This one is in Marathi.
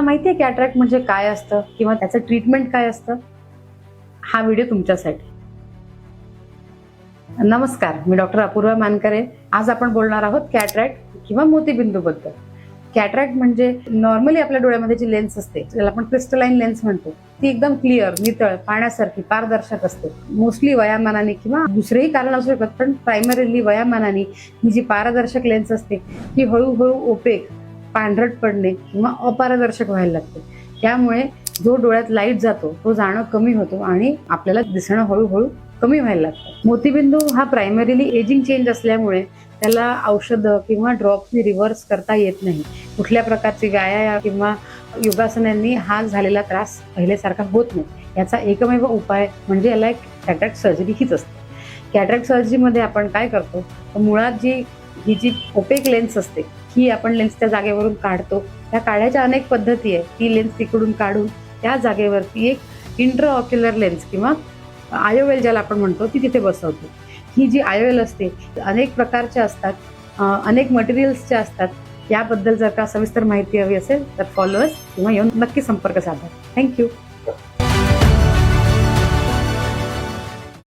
माहिती आहे कॅटरॅक्ट म्हणजे काय असतं किंवा त्याचं ट्रीटमेंट काय असतं? हा व्हिडिओ तुमच्यासाठी. नमस्कार, मी डॉक्टर अपूर्वा मानकरे. आज आपण बोलणार आहोत कॅटरॅक्ट किंवा मोतीबिंदू बद्दल. कॅटरॅक्ट म्हणजे नॉर्मली आपल्या डोळ्यामध्ये जी लेन्स असते ज्याला आपण क्रिस्टलाइन लेन्स म्हणतो, ती एकदम क्लिअर, नितळ, पाण्यासारखी, पारदर्शक असते. मोस्टली वयामानाने किंवा दुसरेही कारण असू शकत, पण प्रायमरीली वयामानाने ही जी पारदर्शक लेन्स असते ती हळूहळू ओपेक, पांढरट पडणे किंवा अपारदर्शक व्हायला लागते. त्यामुळे जो डोळ्यात लाईट जातो तो जाणं कमी होतो आणि आपल्याला दिसणं हळूहळू कमी व्हायला लागतं. मोतीबिंदू हा प्रायमरीली एजिंग चेंज असल्यामुळे त्याला औषधं किंवा ड्रॉप्सनी रिव्हर्स करता येत नाही. कुठल्या प्रकारची व्यायाम किंवा योगासनांनी हा झालेला त्रास पहिल्यासारखा होत नाही. याचा एकमेव उपाय म्हणजे याला एक कॅटरॅक्ट सर्जरी हीच असते. कॅटरॅक्ट सर्जरीमध्ये आपण काय करतो, तर मुळात ही जी ओपेक लेन्स असते ही आपण लेन्स त्या जागेवरून काढतो. त्या काढायच्या अनेक पद्धती आहे. ती लेन्स तिकडून काढून त्या जागेवरती एक इंट्राऑक्युलर लेन्स किंवा आयोवेल ज्याला आपण म्हणतो ती तिथे बसवतो. ही जी आयोवेल असते अनेक प्रकारच्या असतात, अनेक मटेरियल्सच्या असतात. याबद्दल जर का सविस्तर माहिती हवी असेल तर फॉलोअर्स किंवा येऊन नक्की संपर्क साधा. थँक्यू.